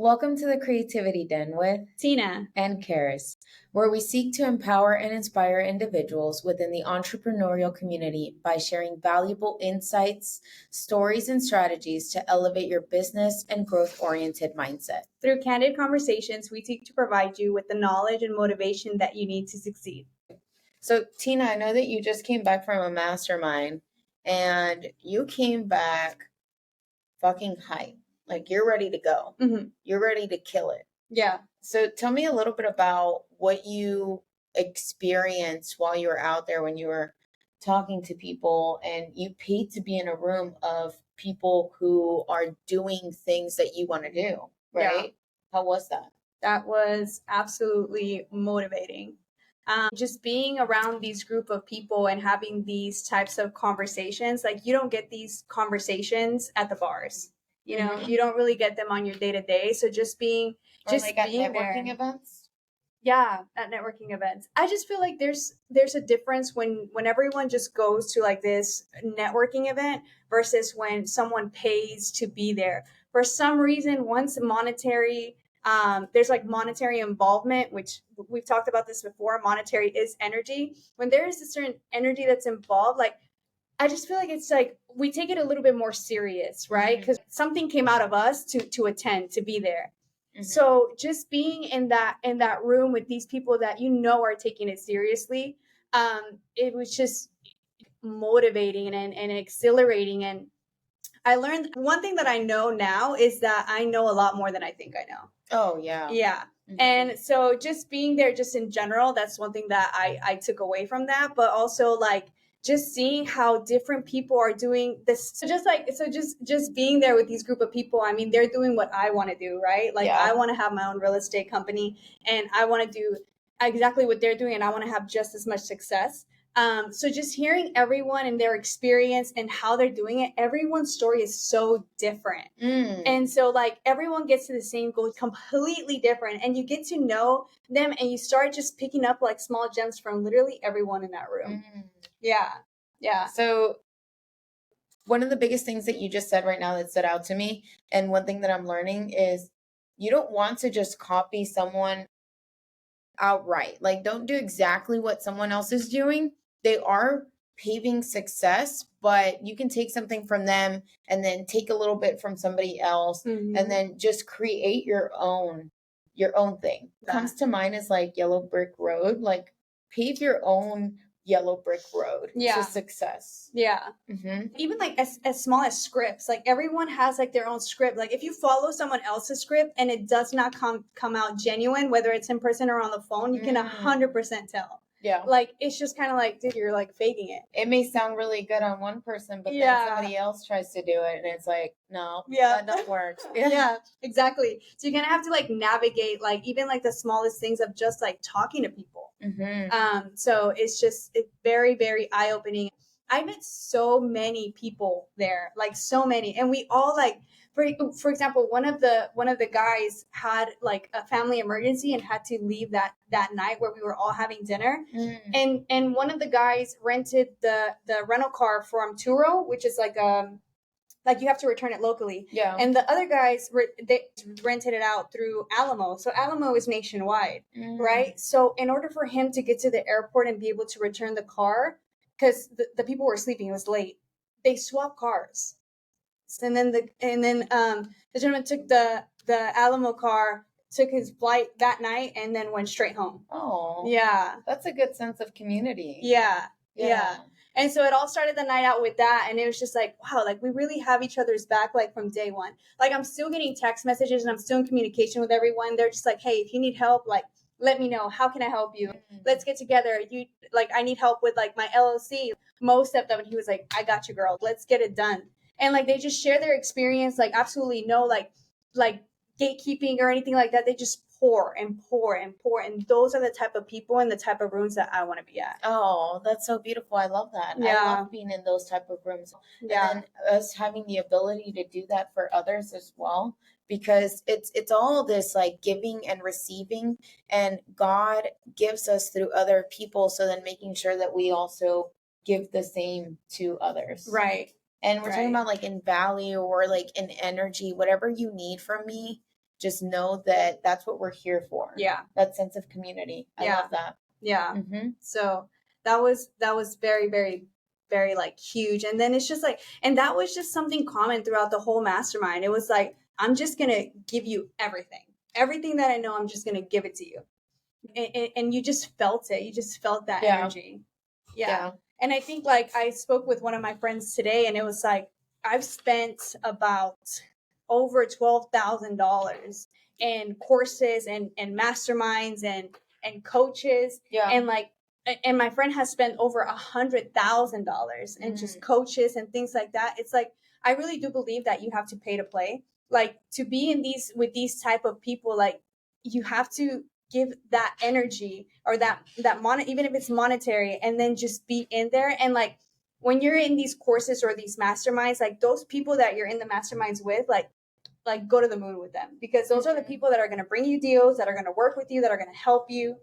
Welcome to the Creativity Den with Tina and Karis, where we seek to empower and inspire individuals within the entrepreneurial community by sharing valuable insights, stories, and strategies to elevate your business and growth-oriented mindset. Through candid conversations, we seek to provide you with the knowledge and motivation that you need to succeed. So, Tina, I know that you just came back from a mastermind and you came back fucking hype. Like you're ready to go. Mm-hmm. You're ready to kill it. Yeah. So tell me a little bit about what you experienced while you were out there when you were talking to people and you paid to be in a room of people who are doing things that you want to do, right? Yeah. How was that? That was absolutely motivating. Just being around these group of people and having these types of conversations, like you don't get these conversations at the bars. You know, you don't really get them on your day to day. So just being Or like at networking there. events? Yeah, at networking events. I just feel like there's a difference when everyone just goes to like this networking event versus when someone pays to be there. For some reason, once monetary there's like monetary involvement, which we've talked about this before. Monetary is energy. When there is a certain energy that's involved, like I just feel like it's like we take it a little bit more serious, right? Because something came out of us to attend, to be there. So just being in that room with these people that you know are taking it seriously, it was just motivating and exhilarating. And I learned one thing that I know now is that I know a lot more than I think I know. Oh, yeah. Yeah. And so just being there just in general, that's one thing that I took away from that. But also like just seeing how different people are doing this. So just being there with these group of people, I mean, they're doing what I want to do, right? Like I want to have my own real estate company and I want to do exactly what they're doing and I want to have just as much success. So just hearing everyone and their experience and how they're doing it, everyone's story is so different. And so like everyone gets to the same goal completely different and you get to know them and you start just picking up like small gems from literally everyone in that room. Yeah. Yeah. So one of the biggest things that you just said right now that stood out to me, and one thing that I'm learning is you don't want to just copy someone outright. Like, don't do exactly what someone else is doing. They are paving success, but you can take something from them and then take a little bit from somebody else and then just create your own thing. What comes to mind is like yellow brick road, like pave your own yellow brick road to success. Yeah. Even like as small as scripts, like everyone has like their own script. Like if you follow someone else's script and it does not come out genuine, whether it's in person or on the phone, you can 100% tell. Yeah. Like it's just kind of like, dude, you're like faking it. It may sound really good on one person, but then somebody else tries to do it and it's like, no, that doesn't work. Yeah, exactly. So you're going to have to like navigate like even like the smallest things of just like talking to people. So it's very, very eye-opening. I met so many people there, like so many. And we all like, for example, one of the guys had like a family emergency and had to leave that night where we were all having dinner. And one of the guys rented the rental car from Turo, which is like you have to return it locally. Yeah. And the other guys, they rented it out through Alamo. So Alamo is nationwide, right? So in order for him to get to the airport and be able to return the car, because the people were sleeping, it was late, they swapped cars. And then the gentleman took the Alamo car, took his flight that night, and then went straight home. Oh. Yeah. That's a good sense of community. Yeah. And so it all started the night out with that. And it was just like, wow, like we really have each other's back, like from day one. Like I'm still getting text messages and I'm still in communication with everyone. They're just like, hey, if you need help, like, let me know. How can I help you? Let's get together. I need help with like my LLC. Most of them. And he was like, I got you, girl. Let's get it done. And like, they just share their experience, like absolutely no, like gatekeeping or anything like that. They just pour and pour and pour. And those are the type of people and the type of rooms that I want to be at. Oh, that's so beautiful. I love that. Yeah. I love being in those type of rooms. Yeah. And then us having the ability to do that for others as well, because it's all this like giving and receiving, and God gives us through other people. So then making sure that we also give the same to others. Right. And we're talking about like in value or like in energy, whatever you need from me, just know that that's what we're here for. Yeah. That sense of community. I love that. Yeah. Mm-hmm. So that was very, very, very like huge. And then it's just like, and that was just something common throughout the whole mastermind. It was like, I'm just going to give you everything that I know. I'm just going to give it to you. And you just felt it. You just felt that energy. Yeah. And I think like I spoke with one of my friends today, and it was like, I've spent about over $12,000 in courses and masterminds and coaches. And like, and my friend has spent over $100,000 in just coaches and things like that. It's like, I really do believe that you have to pay to play. Like, to be in these with these type of people, like, you have to give that energy or that even if it's monetary, and then just be in there. And like, when you're in these courses or these masterminds, like those people that you're in the masterminds with, like go to the moon with them, because those are the people that are going to bring you deals, that are going to work with you, that are going to help you.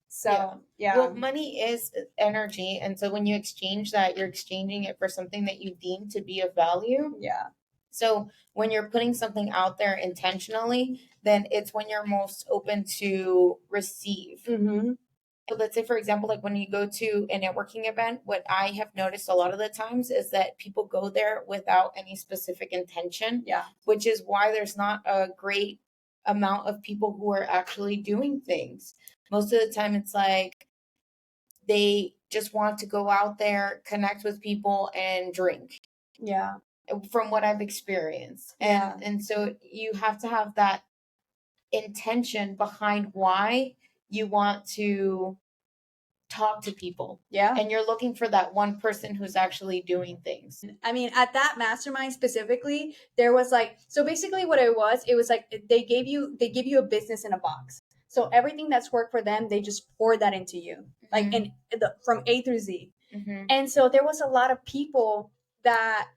So yeah. Well, money is energy, and so when you exchange that, you're exchanging it for something that you deem to be of value. Yeah. So when you're putting something out there intentionally, then it's when you're most open to receive. Mm-hmm. So let's say, for example, like when you go to a networking event, what I have noticed a lot of the times is that people go there without any specific intention. Yeah. Which is why there's not a great amount of people who are actually doing things. Most of the time, it's like they just want to go out there, connect with people, and drink. Yeah. From what I've experienced. And so you have to have that intention behind why you want to talk to people. Yeah. And you're looking for that one person who's actually doing things. I mean, at that mastermind specifically, there was like, so basically what it was like they give you a business in a box. So everything that's worked for them, they just pour that into you, like from A through Z. Mm-hmm. And so there was a lot of people that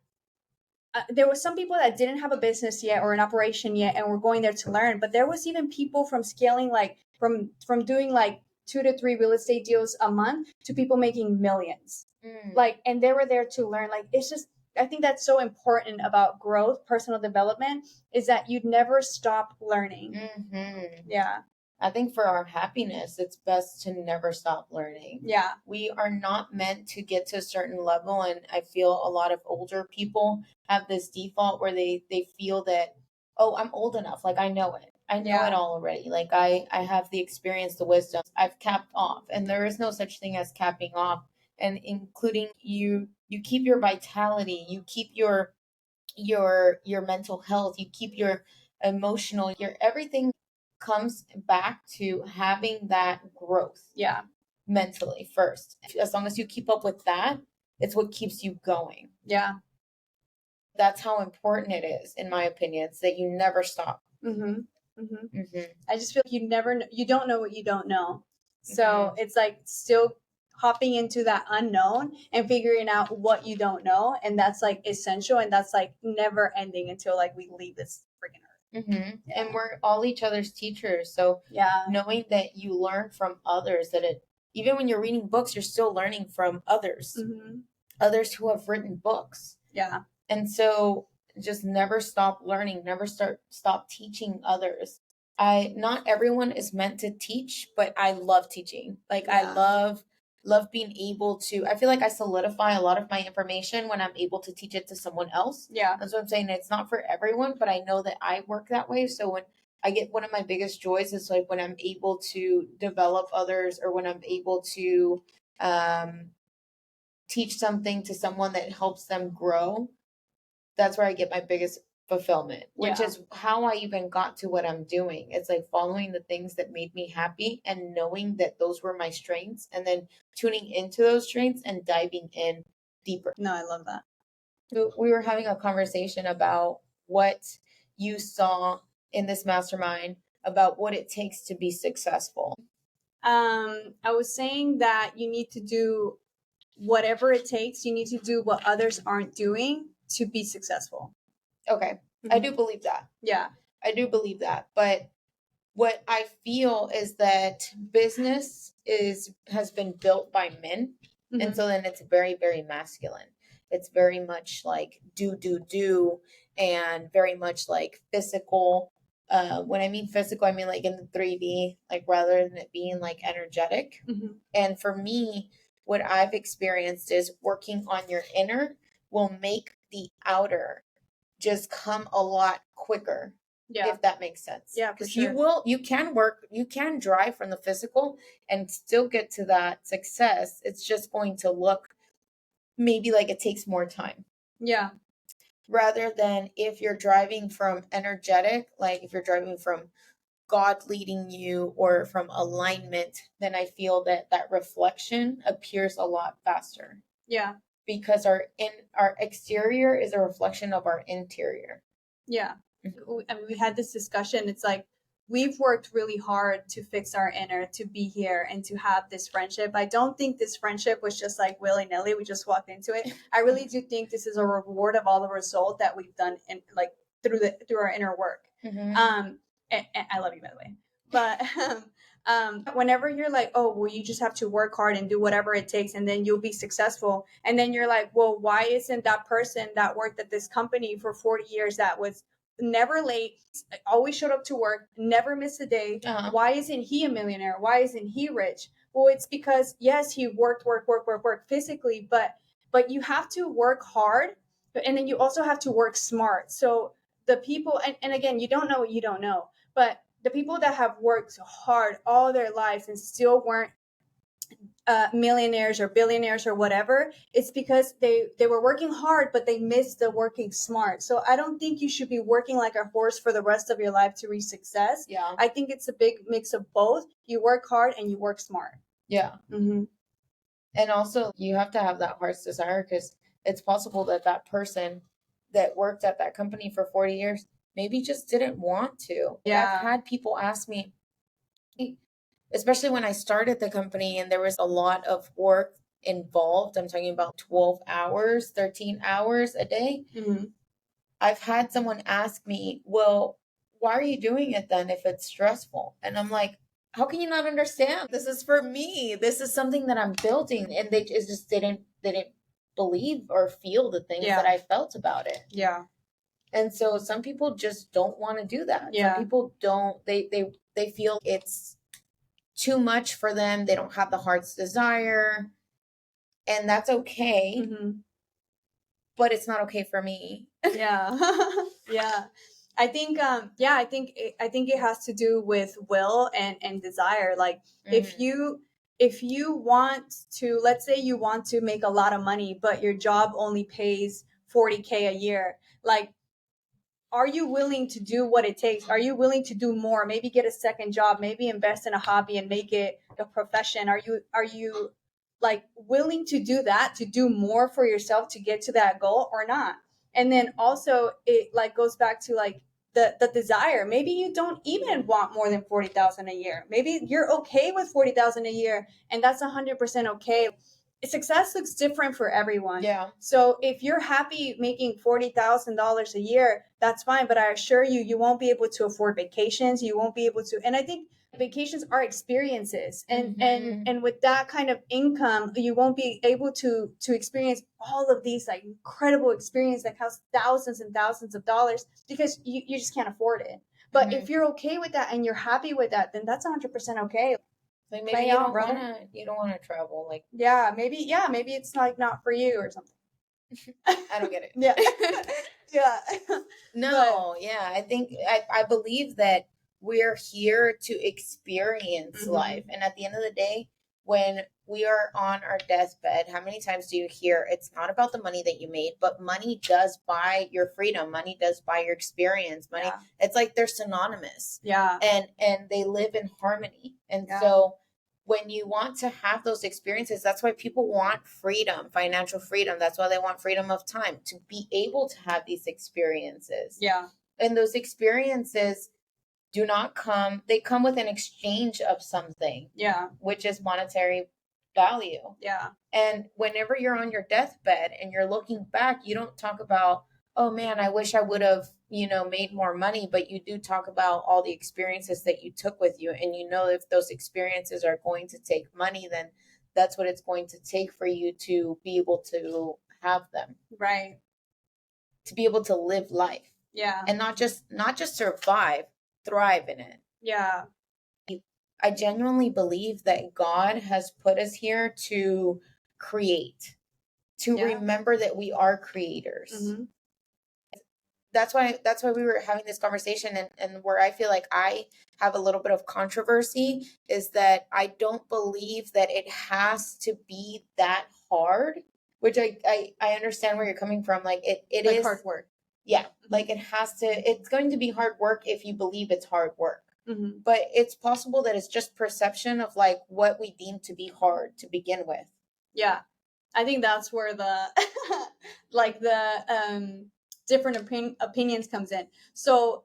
there was some people that didn't have a business yet or an operation yet, and were going there to learn. But there was even people from scaling, like from doing like 2 to 3 real estate deals a month to people making millions. Like, and they were there to learn. Like, it's just, I think that's so important about growth, personal development, is that you'd never stop learning. Mm-hmm. Yeah. I think for our happiness, it's best to never stop learning. Yeah. We are not meant to get to a certain level. And I feel a lot of older people have this default where they feel that, oh, I'm old enough. Like, I know it. I know it all already. Like, I have the experience, the wisdom. I've capped off. And there is no such thing as capping off. And including you keep your vitality, you keep your mental health, you keep your emotional, your everything comes back to having that growth. Yeah. Mentally first. As long as you keep up with that, it's what keeps you going. Yeah. That's how important it is, in my opinion. It's that you never stop. Mm-hmm. Mm-hmm. Mm-hmm. I just feel like you don't know what you don't know. So it's like still hopping into that unknown and figuring out what you don't know. And that's like essential. And that's like never ending until like we leave this freaking earth. Mm-hmm. Yeah. And we're all each other's teachers. So knowing that you learn from others, that even when you're reading books, you're still learning from others, others who have written books. Yeah. And so just never stop learning, never stop teaching others. Not everyone is meant to teach, but I love teaching. Like, I love being able to, I feel like I solidify a lot of my information when I'm able to teach it to someone else. Yeah. That's what I'm saying. It's not for everyone, but I know that I work that way. So when I get, one of my biggest joys is like when I'm able to develop others, or when I'm able to teach something to someone that helps them grow. That's where I get my biggest fulfillment, which is how I even got to what I'm doing. It's like following the things that made me happy and knowing that those were my strengths, and then tuning into those strengths and diving in deeper. No, I love that. So we were having a conversation about what you saw in this mastermind, about what it takes to be successful. I was saying that you need to do whatever it takes. You need to do what others aren't doing to be successful. Okay. I do believe that. Yeah. I do believe that. But what I feel is that business has been built by men. And so then it's very, very masculine. It's very much like do, and very much like physical. When I mean physical, I mean like in the 3D, like rather than it being like energetic. Mm-hmm. And for me, what I've experienced is working on your inner will make the outer just come a lot quicker, Yeah. if that makes sense. Yeah, for Because sure. you can work, you can drive from the physical and still get to that success. It's just going to look maybe like it takes more time. Yeah. Rather than if you're driving from energetic, like if you're driving from God leading you or from alignment, then I feel that that reflection appears a lot faster. Yeah. Because our exterior is a reflection of our interior. Yeah. Mm-hmm. I mean, we had this discussion. It's like we've worked really hard to fix our inner, to be here, and to have this friendship. I don't think this friendship was just like willy nilly. We just walked into it. I really do think this is a reward of all the result that we've done in like through our inner work. Mm-hmm. And I love you, by the way. But whenever you're like, oh, well, you just have to work hard and do whatever it takes, and then you'll be successful. And then you're like, well, why isn't that person that worked at this company for 40 years that was never late, always showed up to work, never missed a day? Uh-huh. Why isn't he a millionaire? Why isn't he rich? Well, it's because yes, he worked physically, but you have to work hard, and then you also have to work smart. So the people, and again, you don't know what you don't know, but the people that have worked hard all their lives and still weren't millionaires or billionaires or whatever, it's because they were working hard, but they missed the working smart. So I don't think you should be working like a horse for the rest of your life to reach success. Yeah. I think it's a big mix of both. You work hard and you work smart. Yeah. Mm-hmm. And also, you have to have that heart's desire because it's possible that that person that worked at that company for 40 years maybe just didn't want to. Yeah. I've had people ask me, especially when I started the company and there was a lot of work involved. I'm talking about 12 hours, 13 hours a day. Mm-hmm. I've had someone ask me, well, why are you doing it then if it's stressful? And I'm like, how can you not understand? This is for me. This is something that I'm building. And they just didn't believe or feel the things that I felt about it. Yeah. And so some people just don't want to do that. Yeah. Some people don't, they feel it's too much for them. They don't have the heart's desire. And that's okay. Mm-hmm. But it's not okay for me. Yeah. Yeah. I think I think it has to do with will and desire. Like if you want to, let's say you want to make a lot of money, but your job only pays 40K a year, like are you willing to do what it takes? Are you willing to do more? Maybe get a second job, maybe invest in a hobby and make it a profession. Are you like willing to do that, to do more for yourself to get to that goal or not? And then also it like goes back to like the desire. Maybe you don't even want more than 40,000 a year. Maybe you're okay with 40,000 a year and that's 100% okay. Success looks different for everyone. Yeah. So if you're happy making $40,000 a year, that's fine. But I assure you, you won't be able to afford vacations. You won't be able to. And I think vacations are experiences, and with that kind of income, you won't be able to experience all of these like incredible experience that cost thousands and thousands of dollars because you just can't afford it. But if you're okay with that and you're happy with that, then that's 100% okay. Like maybe you don't wanna travel. Like Maybe it's like not for you or something. I don't get it. Yeah. Yeah. No, yeah. I think I believe that we're here to experience life. And at the end of the day, when we are on our deathbed, how many times do you hear it's not about the money that you made, but money does buy your freedom, money does buy your experience, money. Yeah. It's like they're synonymous. Yeah. And they live in harmony. And Yeah. so when you want to have those experiences, that's why people want freedom, financial freedom. That's why they want freedom of time to be able to have these experiences. Yeah. And those experiences do not come, they come with an exchange of something. Yeah. Which is monetary value. Yeah. And whenever you're on your deathbed and you're looking back, you don't talk about, oh man, I wish I would have, made more money, but you do talk about all the experiences that you took with you. And if those experiences are going to take money, then that's what it's going to take for you to be able to have them. Right. To be able to live life. Yeah. And not just survive, thrive in it. Yeah. I genuinely believe that God has put us here to create, to remember that we are creators. Mm-hmm. That's why we were having this conversation, and where I feel like I have a little bit of controversy is that I don't believe that it has to be that hard, which I understand where you're coming from. Like it Like is hard work. Yeah, like it's going to be hard work if you believe it's hard work. Mm-hmm. But it's possible that it's just perception of like what we deem to be hard to begin with. Yeah. I think that's where the like the different opinions comes in. So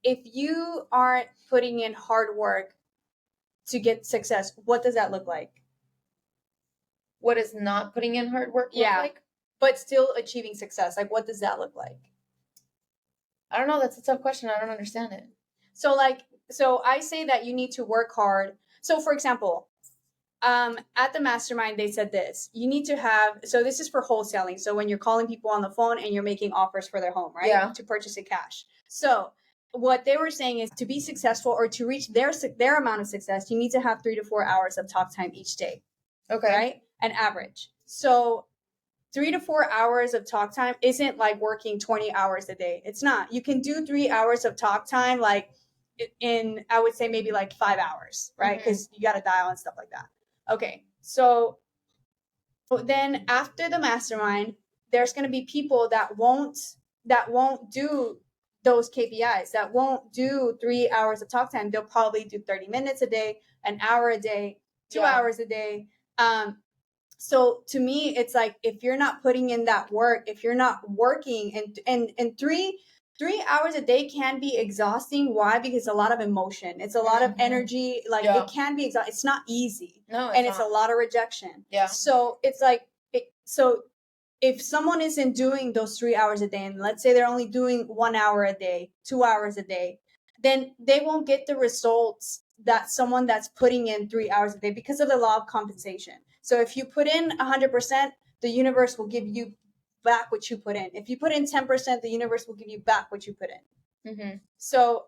if you aren't putting in hard work to get success, what does that look like? What is not putting in hard work look like? But still achieving success. Like, what does that look like? I don't know. That's a tough question. I don't understand it. So I say that you need to work hard. So for example, at the mastermind, they said this, you need to have, so this is for wholesaling. So when you're calling people on the phone and you're making offers for their home, right? Yeah. To purchase it cash. So what they were saying is to be successful or to reach their amount of success, you need to have 3 to 4 hours of talk time each day. Okay. Right? An average. So 3 to 4 hours of talk time isn't like working 20 hours a day. It's not. You can do 3 hours of talk time like in, I would say maybe like 5 hours, right? Because you got to dial and stuff like that. Okay. So then after the mastermind, there's going to be people that won't do those KPIs, that won't do 3 hours of talk time. They'll probably do 30 minutes a day, an hour a day, 2 hours a day. So to me, it's like, if you're not putting in that work, if you're not working, and 3 hours a day can be exhausting. Why? Because a lot of emotion. It's a lot of energy. Like it can be exhausting. It's not easy. No, it's a lot of rejection. Yeah. So it's like, so if someone isn't doing those 3 hours a day, and let's say they're only doing 1 hour a day, 2 hours a day, then they won't get the results that someone that's putting in 3 hours a day, because of the law of compensation. So if you put in 100%, the universe will give you back what you put in. If you put in 10%, the universe will give you back what you put in. Mm-hmm. So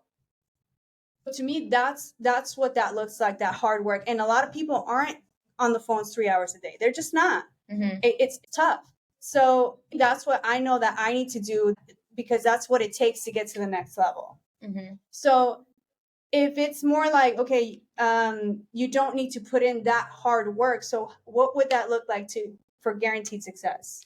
to me, that's what that looks like, that hard work. And a lot of people aren't on the phones 3 hours a day. They're just not. Mm-hmm. It's tough. So that's what I know that I need to do, because that's what it takes to get to the next level. Mm-hmm. So if it's more like, okay, you don't need to put in that hard work. So what would that look like for guaranteed success?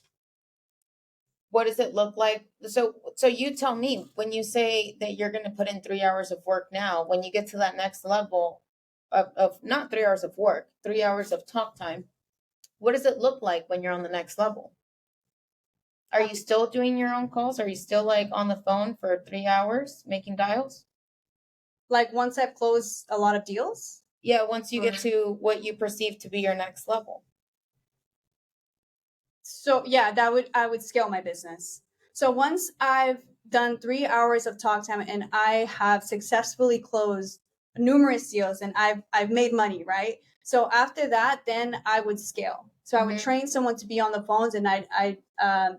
What does it look like? So you tell me, when you say that you're going to put in 3 hours of work now, when you get to that next level of not 3 hours of work, 3 hours of talk time, what does it look like when you're on the next level? Are you still doing your own calls? Are you still like on the phone for 3 hours making dials? Like once I've closed a lot of deals? Yeah, once you get to what you perceive to be your next level. So yeah, I would scale my business. So once I've done 3 hours of talk time and I have successfully closed numerous deals and I've made money, right? So after that, then I would scale. So I would train someone to be on the phones, and I'd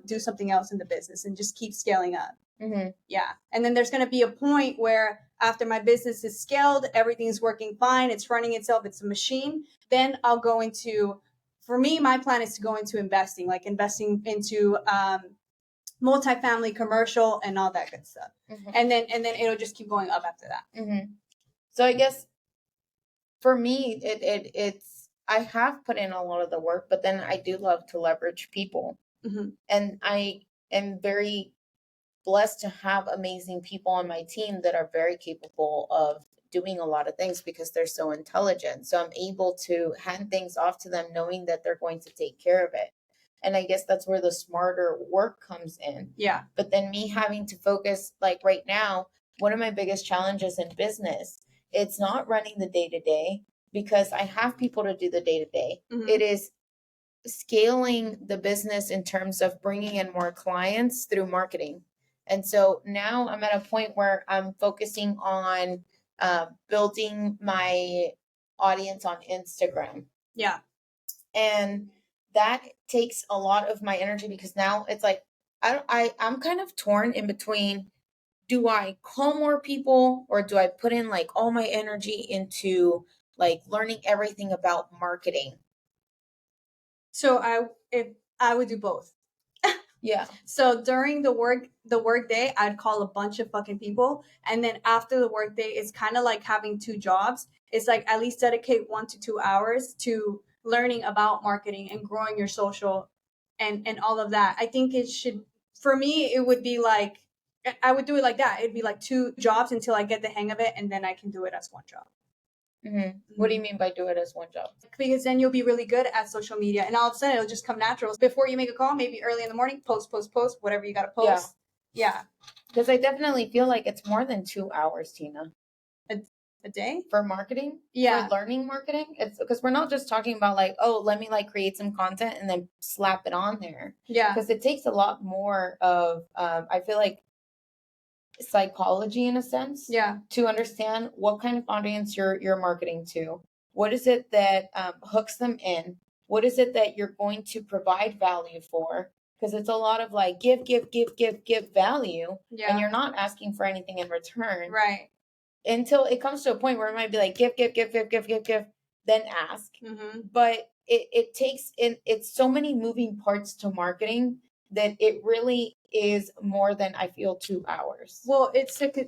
do something else in the business and just keep scaling up. Mm-hmm. Yeah. And then there's going to be a point where after my business is scaled, everything's working fine, it's running itself, it's a machine, then I'll go into, for me, my plan is to go into investing, like investing into multifamily, commercial, and all that good stuff. Mm-hmm. And then it'll just keep going up after that. Mm-hmm. So I guess for me, it's I have put in a lot of the work, but then I do love to leverage people. Mm-hmm. And I am very blessed to have amazing people on my team that are very capable of doing a lot of things because they're so intelligent. So I'm able to hand things off to them knowing that they're going to take care of it. And I guess that's where the smarter work comes in. Yeah. But then me having to focus, like right now, one of my biggest challenges in business, it's not running the day-to-day because I have people to do the day-to-day. Mm-hmm. It is scaling the business in terms of bringing in more clients through marketing. And so now I'm at a point where I'm focusing on building my audience on Instagram. Yeah. And that takes a lot of my energy because now it's like I'm kind of torn in between do I call more people, or do I put in like all my energy into like learning everything about marketing? So I would do both. Yeah. So during the work day, I'd call a bunch of fucking people, and then after the work day, it's kind of like having two jobs. It's like at least dedicate 1 to 2 hours to learning about marketing and growing your social, and all of that. I think it should, for me, it would be like I would do it like that. It'd be like 2 jobs until I get the hang of it, and then I can do it as one job. What do you mean by do it as one job? Because then you'll be really good at social media, and all of a sudden it'll just come natural. Before you make a call, maybe early in the morning, post, whatever you got to post. Yeah. Because I definitely feel like it's more than 2 hours, Tina. A day For marketing? Yeah. For learning marketing? It's because we're not just talking about like, oh, let me like create some content and then slap it on there. Yeah. Because it takes a lot more of, I feel like, psychology in a sense. Yeah. To understand what kind of audience you're marketing to. What is it that hooks them in? What is it that you're going to provide value for? Because it's a lot of like give value, Yeah. and you're not asking for anything in return. Right. Until it comes to a point where it might be like give, then ask. Mm-hmm. But it takes it's so many moving parts to marketing that it really is more than I feel 2 hours. Well,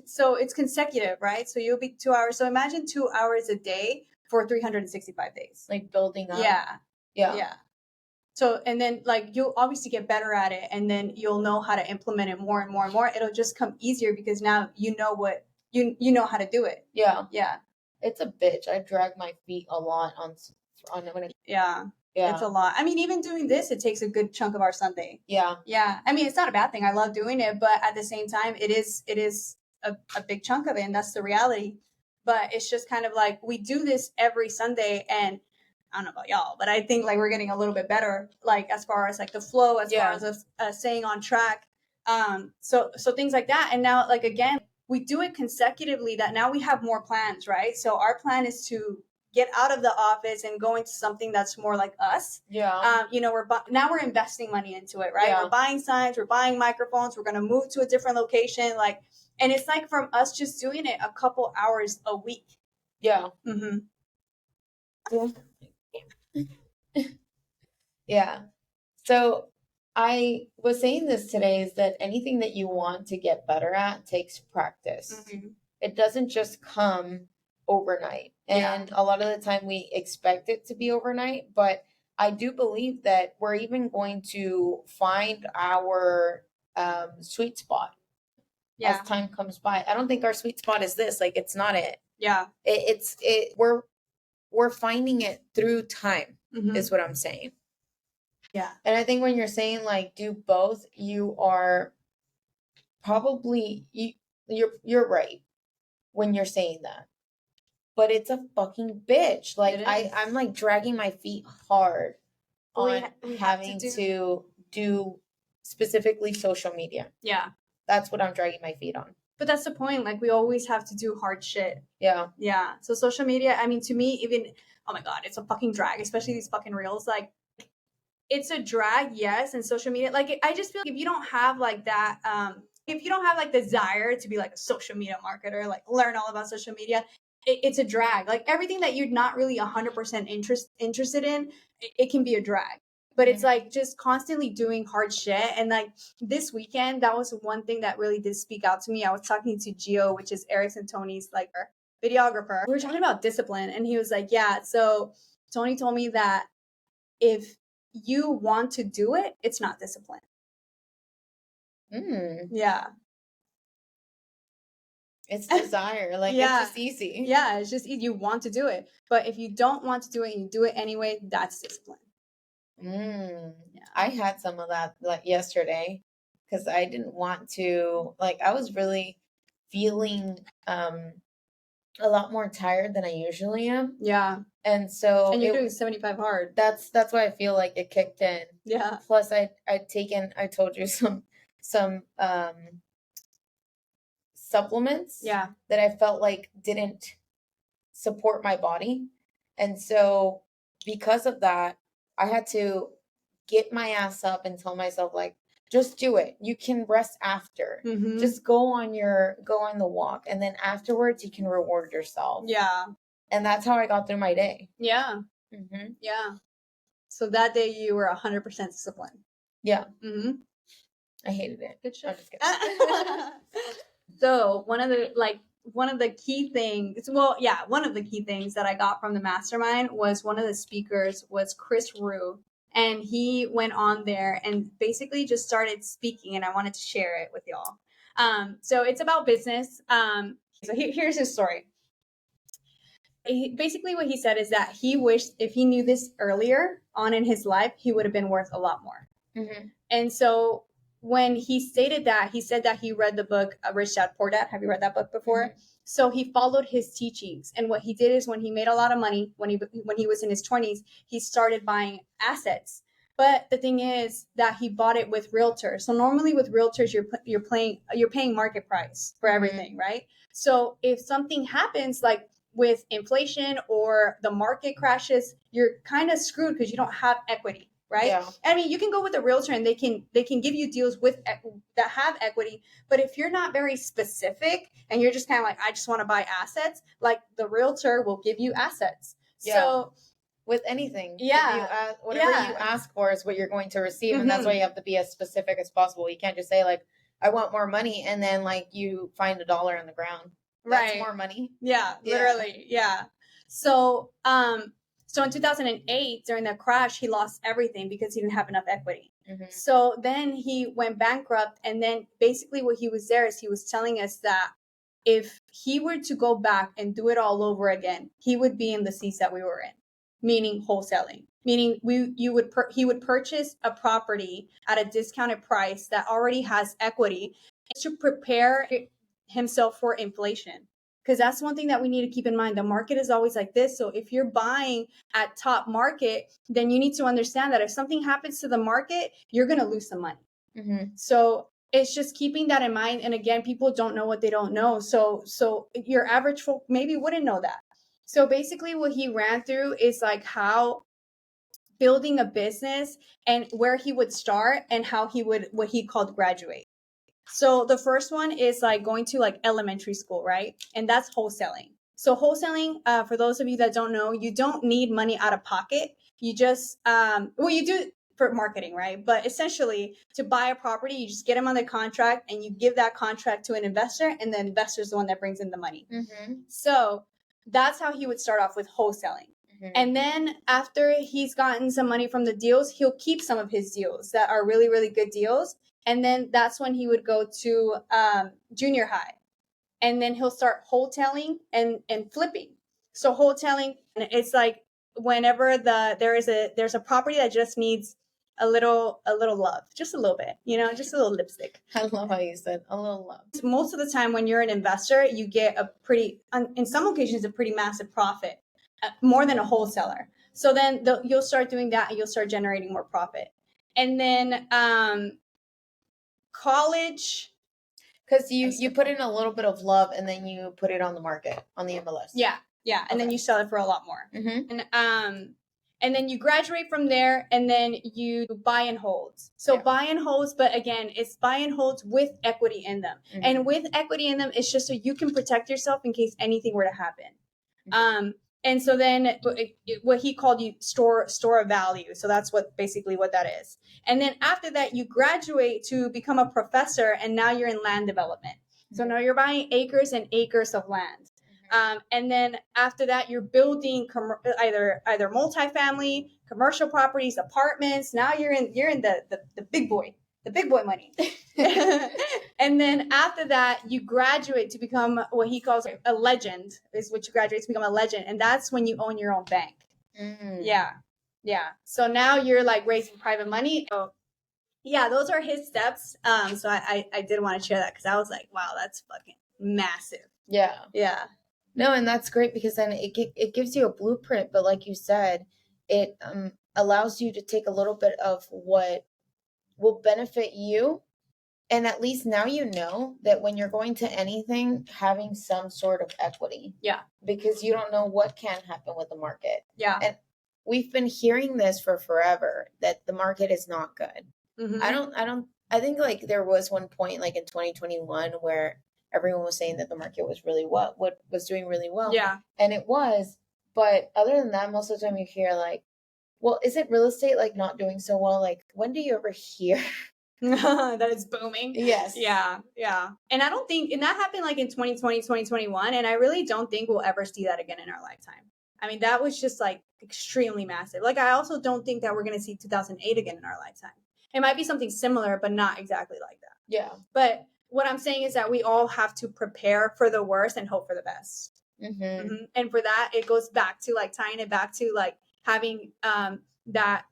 so it's consecutive, right? So you'll be 2 hours. So imagine 2 hours a day for 365 days. Like building up. Yeah. So, and then like you'll obviously get better at it, and then you'll know how to implement it more and more and more. It'll just come easier because now you know what you know how to do it. Yeah. Yeah. It's a bitch. I drag my feet a lot on when it. Yeah. It's a lot. I mean, even doing this, it takes a good chunk of our Sunday. Yeah. I mean, it's not a bad thing. I love doing it, but at the same time, it is a big chunk of it, and that's the reality. But it's just kind of like we do this every Sunday, and I don't know about y'all, but I think like we're getting a little bit better, like as far as like the flow, as far as us staying on track. So things like that, and now like again, we do it consecutively. That now we have more plans, right? So our plan is to get out of the office and go into something that's more like us. Yeah. Now we're investing money into it, right? Yeah. We're buying signs, we're buying microphones, we're going to move to a different location, like, and it's like from us just doing it a couple hours a week. Yeah. Mm-hmm. Yeah. So I was saying this today is that anything that you want to get better at takes practice. Mm-hmm. It doesn't just come overnight. And a lot of the time we expect it to be overnight, but I do believe that we're even going to find our sweet spot as time comes by. I don't think our sweet spot is this. Like, it's not it. Yeah. We're finding it through time, is what I'm saying. Yeah. And I think when you're saying like do both, you are probably you're right when you're saying that. But it's a fucking bitch. Like I'm like dragging my feet hard on having to do specifically social media. Yeah. That's what I'm dragging my feet on. But that's the point. Like we always have to do hard shit. Yeah. Yeah. So social media, I mean, to me, even, oh my God, it's a fucking drag, especially these fucking reels. Like, it's a drag, yes, and social media. Like, I just feel like if you don't have like that, if you don't have like the desire to be like a social media marketer, like learn all about social media, it's a drag. Like everything that you're not really 100% interested in, it can be a drag. But it's like just constantly doing hard shit. And like this weekend, that was one thing that really did speak out to me. I was talking to Gio, which is Eric and Tony's like videographer. We were talking about discipline, and he was like, yeah, so Tony told me that if you want to do it, it's not discipline. Yeah. It's desire. Like, it's just easy. Yeah, it's just easy. You want to do it. But if you don't want to do it and you do it anyway, that's discipline. Yeah. I had some of that like yesterday because I didn't want to, like, I was really feeling a lot more tired than I usually am. Yeah. And so you're doing 75 hard. That's why I feel like it kicked in. Yeah. Plus I'd taken, I told you, some supplements that I felt like didn't support my body. And so because of that, I had to get my ass up and tell myself like, just do it. You can rest after. Mm-hmm. Just go on the walk, and then afterwards you can reward yourself. Yeah. And that's how I got through my day. Yeah. Mm-hmm. Yeah. So that day you were 100% disciplined. Yeah. Mm-hmm. I hated it. Good shit. I'm just kidding. So one of the key things, one of the key things that I got from the mastermind was one of the speakers was Chris Rue. And he went on there and basically just started speaking, and I wanted to share it with y'all. So it's about business. So here's his story. Basically what he said is that he wished if he knew this earlier on in his life, he would have been worth a lot more. Mm-hmm. And so when he stated that, he said that he read the book Rich Dad Poor Dad. Have you read that book before? Mm-hmm. So he followed his teachings. And what he did is when he made a lot of money, when he was in his 20s, he started buying assets. But the thing is that he bought it with realtors. So normally with realtors, you're paying market price for everything, right? So if something happens like with inflation or the market crashes, you're kind of screwed because you don't have equity, right? Yeah. I mean, you can go with a realtor and they can give you deals that have equity, but if you're not very specific and you're just kind of like, I just want to buy assets, like the realtor will give you assets. Yeah. So with anything, yeah, whatever you ask for is what you're going to receive, Mm-hmm. and that's why you have to be as specific as possible. You can't just say like, I want more money, and then like you find $1 in the ground. That's right, more money. Yeah, literally, yeah. So so in 2008 during the crash, he lost everything because he didn't have enough equity. Mm-hmm. So then he went bankrupt, and then basically what he was there is he was telling us that if he were to go back and do it all over again, he would be in the seats that we were in, meaning wholesaling. Meaning he would purchase a property at a discounted price that already has equity to prepare himself for inflation. Because that's one thing that we need to keep in mind. The market is always like this. So if you're buying at top market, then you need to understand that if something happens to the market, you're going to lose some money. Mm-hmm. So it's just keeping that in mind. And again, people don't know what they don't know. So your average folk maybe wouldn't know that. So basically what he ran through is like how building a business and where he would start and how he would, what he called graduate. So the first one is like going to like elementary school, right? And that's wholesaling. So wholesaling, for those of you that don't know, you don't need money out of pocket. You just, you do for marketing, right? But essentially to buy a property, you just get them on the contract and you give that contract to an investor, and the investor is the one that brings in the money. Mm-hmm. So that's how he would start off with wholesaling. Mm-hmm. And then after he's gotten some money from the deals, he'll keep some of his deals that are really, really good deals. And then that's when he would go to junior high. And then he'll start wholesaling and flipping. So wholesaling, it's like whenever there's a property that just needs a little love, just a little bit, just a little lipstick. I love how you said a little love. Most of the time when you're an investor, you get in some occasions, a pretty massive profit, more than a wholesaler. So then you'll start doing that and you'll start generating more profit. And then college, because you put in a little bit of love and then you put it on the market on the MLS. Yeah, and then you sell it for a lot more. Mm-hmm. And then you graduate from there, and then you buy and holds. So buy and holds, but again, it's buy and holds with equity in them. Mm-hmm. And with equity in them, it's just so you can protect yourself in case anything were to happen. Mm-hmm. And so then what he called you store of value. So that's basically what that is. And then after that, you graduate to become a professor, and now you're in land development. Mm-hmm. So now you're buying acres and acres of land. And then after that, you're building either multifamily, commercial properties, apartments. Now you're in the big boy money. And then after that, you graduate to become what he calls a legend. Is what you graduate to become a legend, and that's when you own your own bank. Mm. Yeah. So now you're like raising private money. So yeah, those are his steps. So I did want to share that because I was like, wow, that's fucking massive. Yeah. No, and that's great because then it gives you a blueprint. But like you said, it allows you to take a little bit of what will benefit you. And at least now you know that when you're going to anything, having some sort of equity. Yeah. Because you don't know what can happen with the market. Yeah. And we've been hearing this for forever, that the market is not good. Mm-hmm. I don't I think like there was one point like in 2021 where everyone was saying that the market was really what was doing really well. Yeah. And it was, but other than that, most of the time you hear like, well, is it real estate like not doing so well? Like, when do you ever hear that it's booming? Yes. Yeah. And I don't think, and that happened like in 2020, 2021, and I really don't think we'll ever see that again in our lifetime. I mean, that was just like extremely massive. Like, I also don't think that we're going to see 2008 again in our lifetime. It might be something similar, but not exactly like that. Yeah. But what I'm saying is that we all have to prepare for the worst and hope for the best. And for that, it goes back to like tying it back to like having that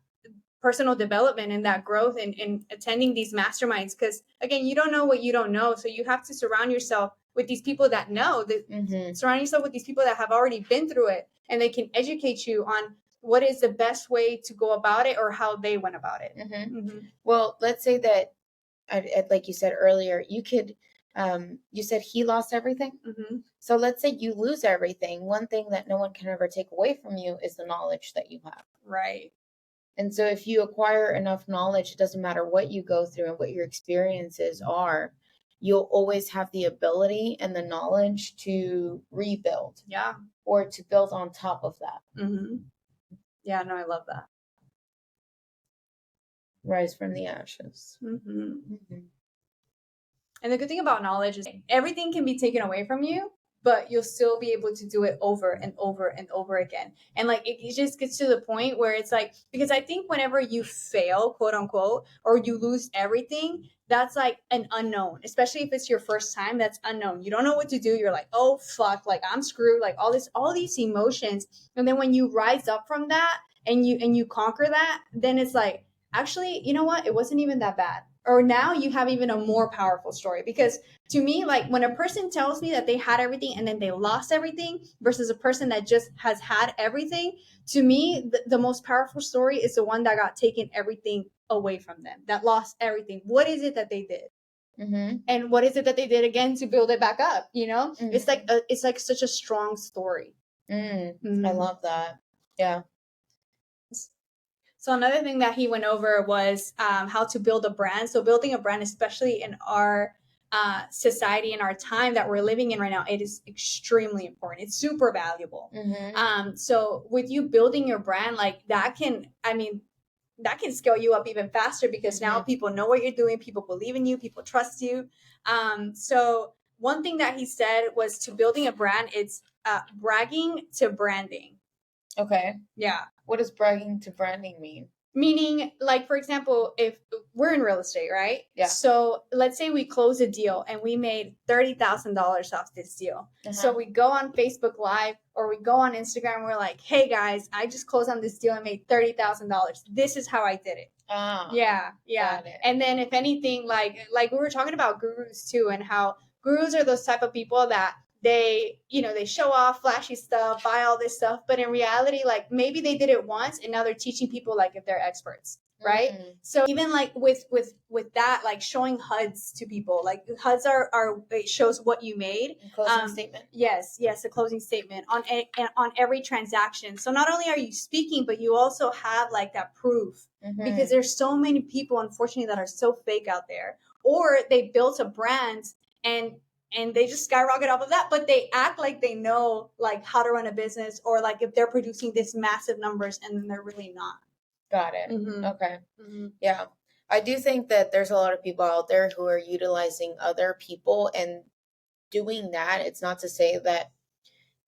personal development and that growth in attending these masterminds. Because again, you don't know what you don't know. So you have to surround yourself with these people that know, that surround yourself with these people that have already been through it, and they can educate you on what is the best way to go about it or how they went about it. Well, let's say that, like you said earlier, you could, you said he lost everything. So let's say you lose everything. One thing that no one can ever take away from you is the knowledge that you have. Right. And so if you acquire enough knowledge, it doesn't matter what you go through and what your experiences are, you'll always have the ability and the knowledge to rebuild. Yeah. Or to build on top of that. Yeah, no, I love that. Rise from the ashes. And the good thing about knowledge is everything can be taken away from you, but you'll still be able to do it over and over and over again. And like, it just gets to the point where it's like, because I think whenever you fail, quote unquote, or you lose everything, that's like an unknown, especially if it's your first time. That's unknown. You don't know what to do. You're like, oh fuck, like I'm screwed, like all these emotions. And then when you rise up from that and you conquer that, then it's like, actually, you know what? It wasn't even that bad. Or now you have even a more powerful story. Because to me, like when a person tells me that they had everything and then they lost everything versus a person that just has had everything, to me, the most powerful story is the one that got taken everything away from them, that lost everything. What is it that they did? And what is it that they did again to build it back up? You know, it's like such a strong story. I love that. Yeah. So another thing that he went over was how to build a brand. So building a brand, especially in our society and our time that we're living in right now, it is extremely important. It's super valuable. So with you building your brand, like that can scale you up even faster because now people know what you're doing. People believe in you. People trust you. So one thing that he said was to building a brand, it's bragging to branding. Okay. Yeah. What does bragging to branding mean? Meaning, like, for example, if we're in real estate, right? Yeah. So let's say we close a deal and we made $30,000 off this deal. So we go on Facebook Live or we go on Instagram. We're like, hey guys, I just closed on this deal and made $30,000. This is how I did it. Yeah. And then if anything, like we were talking about gurus too, and how gurus are those type of people that they show off flashy stuff, buy all this stuff, but in reality, like maybe they did it once and now they're teaching people like if they're experts, right? So even like with that, like showing HUDs to people, like HUDs are it shows what you made. Closing statement. Yes, a closing statement on every transaction. So not only are you speaking, but you also have like that proof, because there's so many people, unfortunately, that are so fake out there, or they built a brand and they just skyrocket off of that, but they act like they know like how to run a business, or like if they're producing this massive numbers and then they're really not. Got it. Okay. Yeah. I do think that there's a lot of people out there who are utilizing other people and doing that. It's not to say that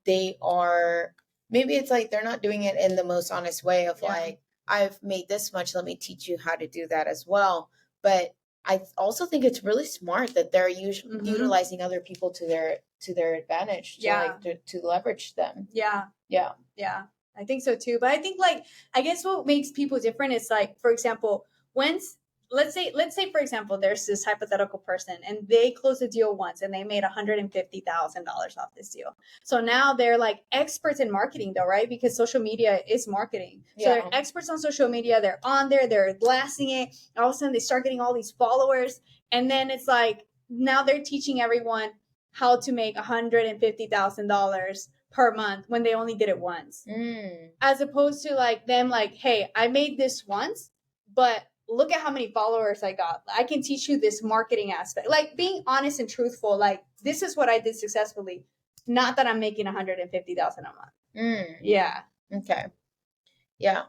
they are, maybe it's like they're not doing it in the most honest way of like, I've made this much, let me teach you how to do that as well. But I also think it's really smart that they're utilizing other people to their advantage, to leverage them. Yeah. I think so too. But I think like, I guess what makes people different is like, for example, let's say for example, there's this hypothetical person and they closed a deal once and they made $150,000 off this deal. So now they're like experts in marketing though, right? Because social media is marketing. So they're experts on social media. They're on there, they're blasting it. All of a sudden they start getting all these followers. And then it's like, now they're teaching everyone how to make $150,000 per month when they only did it once. As opposed to like them like, hey, I made this once, but look at how many followers I got. I can teach you this marketing aspect. Like being honest and truthful, like this is what I did successfully. Not that I'm making 150,000 a month. Yeah. Okay. Yeah.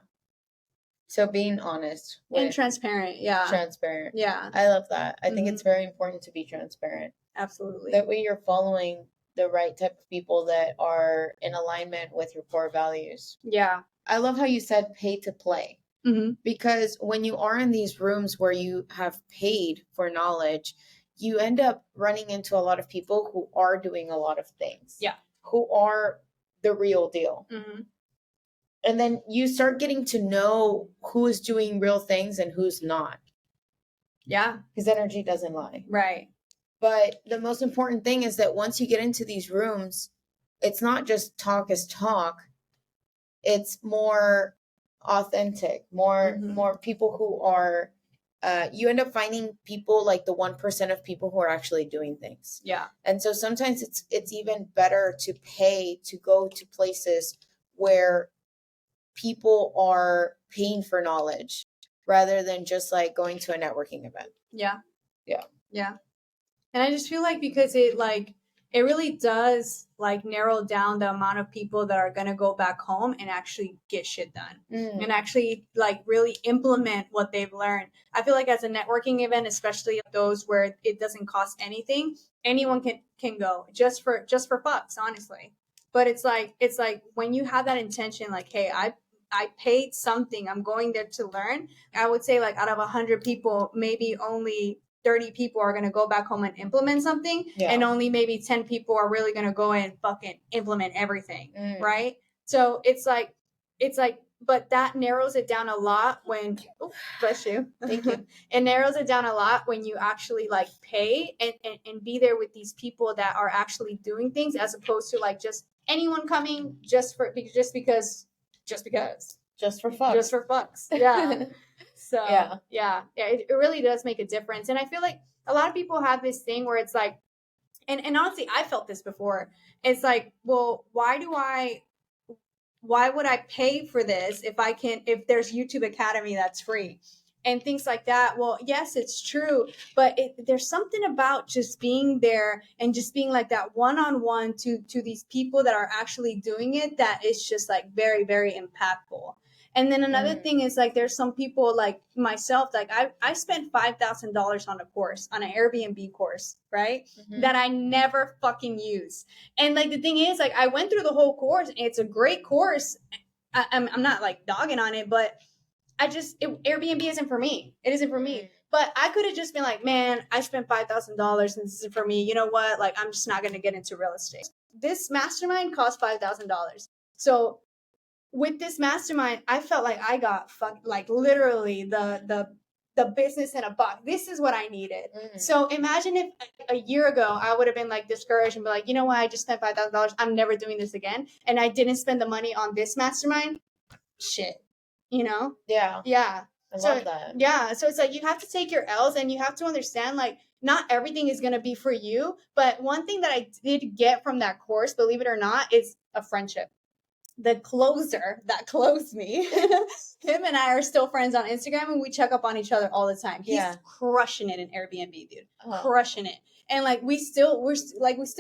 So being honest and transparent. Yeah. transparent. Yeah. I love that. I think it's very important to be transparent. Absolutely. That way you're following the right type of people that are in alignment with your core values. Yeah. I love how you said pay to play. Mm-hmm. Because when you are in these rooms where you have paid for knowledge, you end up running into a lot of people who are doing a lot of things. Yeah. Who are the real deal. Mm-hmm. And then you start getting to know who is doing real things and who's not. Yeah. Because energy doesn't lie. Right. But the most important thing is that once you get into these rooms, it's not just talk is talk. It's more authentic, more people who are, you end up finding people like the 1% of people who are actually doing things. Yeah. And so sometimes it's even better to pay to go to places where people are paying for knowledge rather than just like going to a networking event. Yeah. Yeah. Yeah. And I just feel like because it really does like narrow down the amount of people that are going to go back home and actually get shit done and actually like really implement what they've learned. I feel like as a networking event, especially those where it doesn't cost anything, anyone can go just for fucks, honestly. But it's like when you have that intention, like, hey, I paid something, I'm going there to learn. I would say like out of 100 people, maybe only 30 people are going to go back home and implement something, and only maybe 10 people are really going to go and fucking implement everything. Right. So it's like, but that narrows it down a lot when, bless you. Thank you. It narrows it down a lot when you actually like pay and be there with these people that are actually doing things, as opposed to like just anyone coming just because. Just for fucks. Yeah. So yeah, it really does make a difference. And I feel like a lot of people have this thing where it's like, and honestly, I felt this before. It's like, well, why would I pay for this if there's YouTube Academy that's free and things like that? Well, yes, it's true, but there's something about just being there and just being like that one-on-one to these people that are actually doing it that is just like very, very impactful. And then another thing is like there's some people like myself, like I spent $5,000 on a course, on an Airbnb course, right? That I never fucking use. And like the thing is, like I went through the whole course and it's a great course. I'm not like dogging on it, but Airbnb isn't for me. It isn't for me. But I could have just been like, man, I spent $5,000 and this isn't for me. You know what? Like I'm just not going to get into real estate. This mastermind cost $5,000. So with this mastermind, I felt like I got like literally the business in a box. This is what I needed. So imagine if a year ago I would have been like discouraged and be like, you know what, I just spent $5,000. I'm never doing this again. And I didn't spend the money on this mastermind. Shit. You know? Yeah. Yeah. I love that. Yeah. So it's like you have to take your L's and you have to understand like not everything is going to be for you. But one thing that I did get from that course, believe it or not, is a friendship. The closer that closed me, him and I are still friends on Instagram and we check up on each other all the time. He's crushing it in Airbnb, dude. Crushing it. And like we're still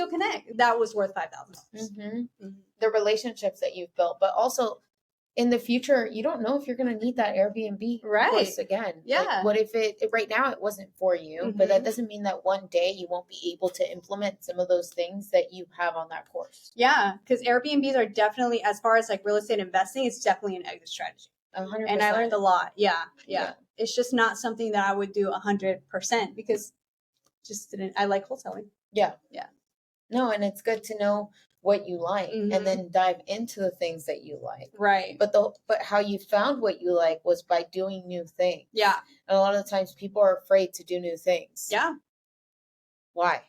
connect. That was worth $5,000. The relationships that you've built, but also in the future, you don't know if you're going to need that Airbnb course again. Yeah. Like, what if right now it wasn't for you, but that doesn't mean that one day you won't be able to implement some of those things that you have on that course. Yeah. Because Airbnbs are definitely, as far as like real estate investing, it's definitely an exit strategy. 100%. And I learned a lot. Yeah. It's just not something that I would do 100% because I like wholesaling. Yeah. No, and it's good to know what you like and then dive into the things that you like. Right. But how you found what you like was by doing new things. Yeah. And a lot of the times people are afraid to do new things. Yeah. Why?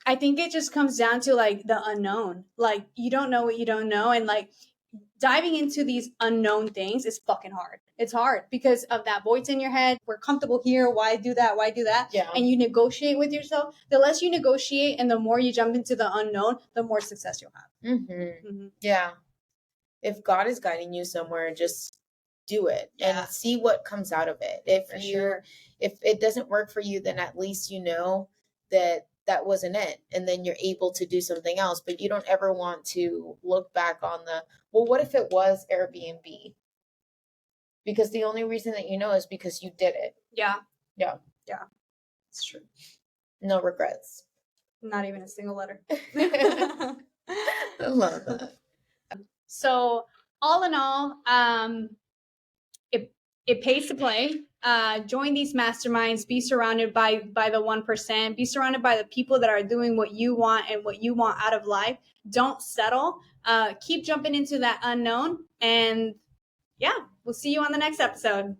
I think it just comes down to like the unknown. Like you don't know what you don't know, and like diving into these unknown things is fucking hard. It's hard because of that voice in your head. We're comfortable here. Why do that? Why do that? Yeah. And you negotiate with yourself. The less you negotiate and the more you jump into the unknown, the more success you'll have. Yeah. If God is guiding you somewhere, just do it and see what comes out of it. If it doesn't work for you, then at least you know that that wasn't it, and then you're able to do something else. But you don't ever want to look back on well, what if it was Airbnb? Because the only reason that you know is because you did it. Yeah. Yeah. It's true. No regrets. Not even a single letter. I love that. So all in all, it pays to play. Join these masterminds. Be surrounded by the 1%. Be surrounded by the people that are doing what you want and what you want out of life. Don't settle. Keep jumping into that unknown. And yeah, we'll see you on the next episode.